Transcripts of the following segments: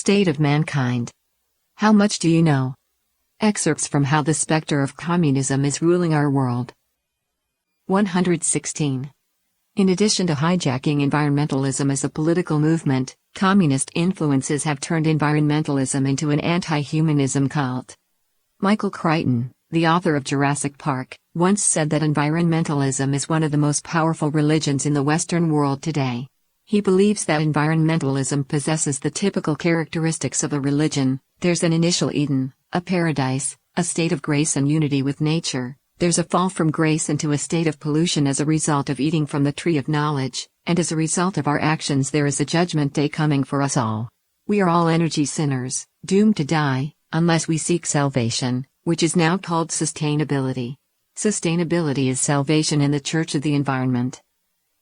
state of mankind. How much do you know? Excerpts from How the Spectre of Communism is Ruling Our World. 116. In addition to hijacking environmentalism as a political movement, communist influences have turned environmentalism into an anti-humanism cult. Michael Crichton, the author of Jurassic Park, once said that environmentalism is one of the most powerful religions in the Western world today. He believes that environmentalism possesses the typical characteristics of a religion. There's an initial Eden, a paradise, a state of grace and unity with nature. There's a fall from grace into a state of pollution as a result of eating from the tree of knowledge, and as a result of our actions there is a judgment day coming for us all. We are all energy sinners, doomed to die, unless we seek salvation, which is now called sustainability. Sustainability is salvation in the Church of the Environment.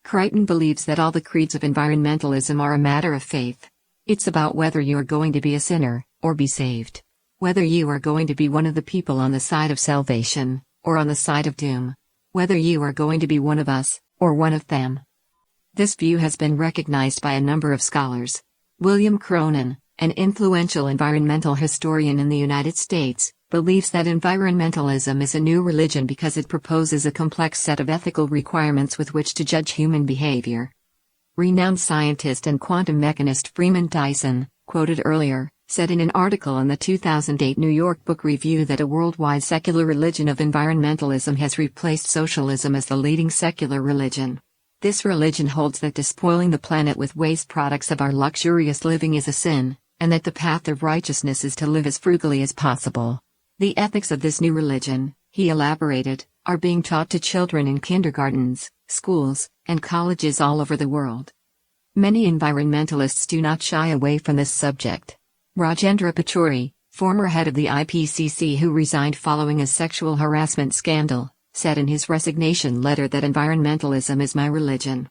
Crichton believes that all the creeds of environmentalism are a matter of faith. It's about whether you are going to be a sinner, or be saved. Whether you are going to be one of the people on the side of salvation, or on the side of doom. Whether you are going to be one of us, or one of them. This view has been recognized by a number of scholars. William Cronin, an influential environmental historian in the United States, believes that environmentalism is a new religion because it proposes a complex set of ethical requirements with which to judge human behavior. Renowned scientist and quantum mechanist Freeman Dyson, quoted earlier, said in an article in the 2008 New York Book Review that a worldwide secular religion of environmentalism has replaced socialism as the leading secular religion. This religion holds that despoiling the planet with waste products of our luxurious living is a sin, and that the path of righteousness is to live as frugally as possible. The ethics of this new religion, he elaborated, are being taught to children in kindergartens, schools, and colleges all over the world. Many environmentalists do not shy away from this subject. Rajendra Pachauri, former head of the IPCC who resigned following a sexual harassment scandal, said in his resignation letter that environmentalism is my religion.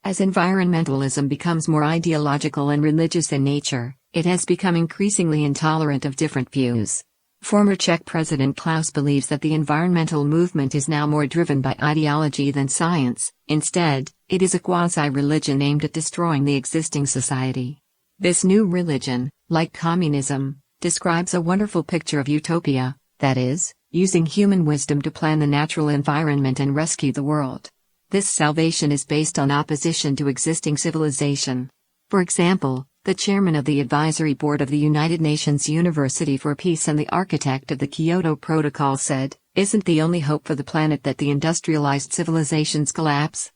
As environmentalism becomes more ideological and religious in nature, it has become increasingly intolerant of different views. Former Czech President Klaus believes that the environmental movement is now more driven by ideology than science. Instead, it is a quasi-religion aimed at destroying the existing society. This new religion, like communism, describes a wonderful picture of utopia, that is, using human wisdom to plan the natural environment and rescue the world. This salvation is based on opposition to existing civilization. For example, the chairman of the advisory board of the United Nations University for Peace and the architect of the Kyoto Protocol said, "Isn't the only hope for the planet that the industrialized civilizations collapse?"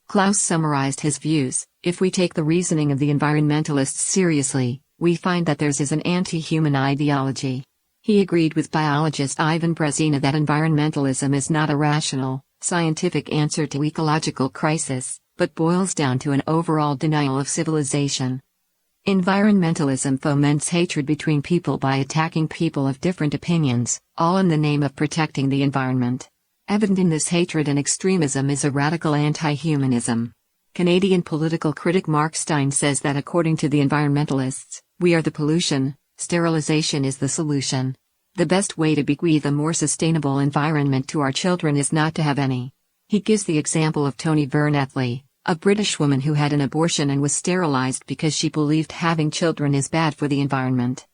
Klaus summarized his views: if we take the reasoning of the environmentalists seriously, we find that theirs is an anti-human ideology. He agreed with biologist Ivan Brezina that environmentalism is not a rational, scientific answer to ecological crisis, but boils down to an overall denial of civilization. Environmentalism foments hatred between people by attacking people of different opinions, all in the name of protecting the environment. Evident in this hatred and extremism is a radical anti-humanism. Canadian political critic Mark Steyn says that according to the environmentalists, we are the pollution, sterilization is the solution. The best way to bequeath a more sustainable environment to our children is not to have any. He gives the example of Toni Bernathley, a British woman who had an abortion and was sterilized because she believed having children is bad for the environment.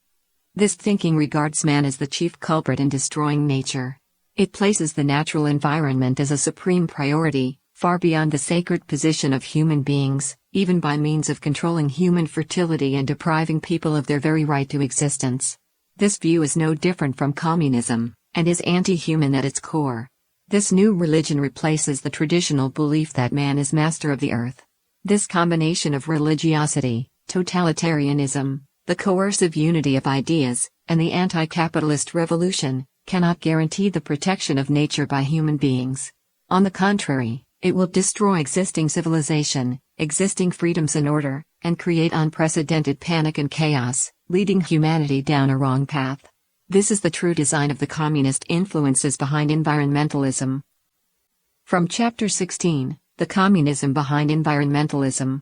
This thinking regards man as the chief culprit in destroying nature. It places the natural environment as a supreme priority, far beyond the sacred position of human beings, even by means of controlling human fertility and depriving people of their very right to existence. This view is no different from communism, and is anti-human at its core. This new religion replaces the traditional belief that man is master of the earth. This combination of religiosity, totalitarianism, the coercive unity of ideas, and the anti-capitalist revolution, cannot guarantee the protection of nature by human beings. On the contrary, it will destroy existing civilization, existing freedoms and order, and create unprecedented panic and chaos, leading humanity down a wrong path. This is the true design of the communist influences behind environmentalism. From Chapter 16, The Communism Behind Environmentalism.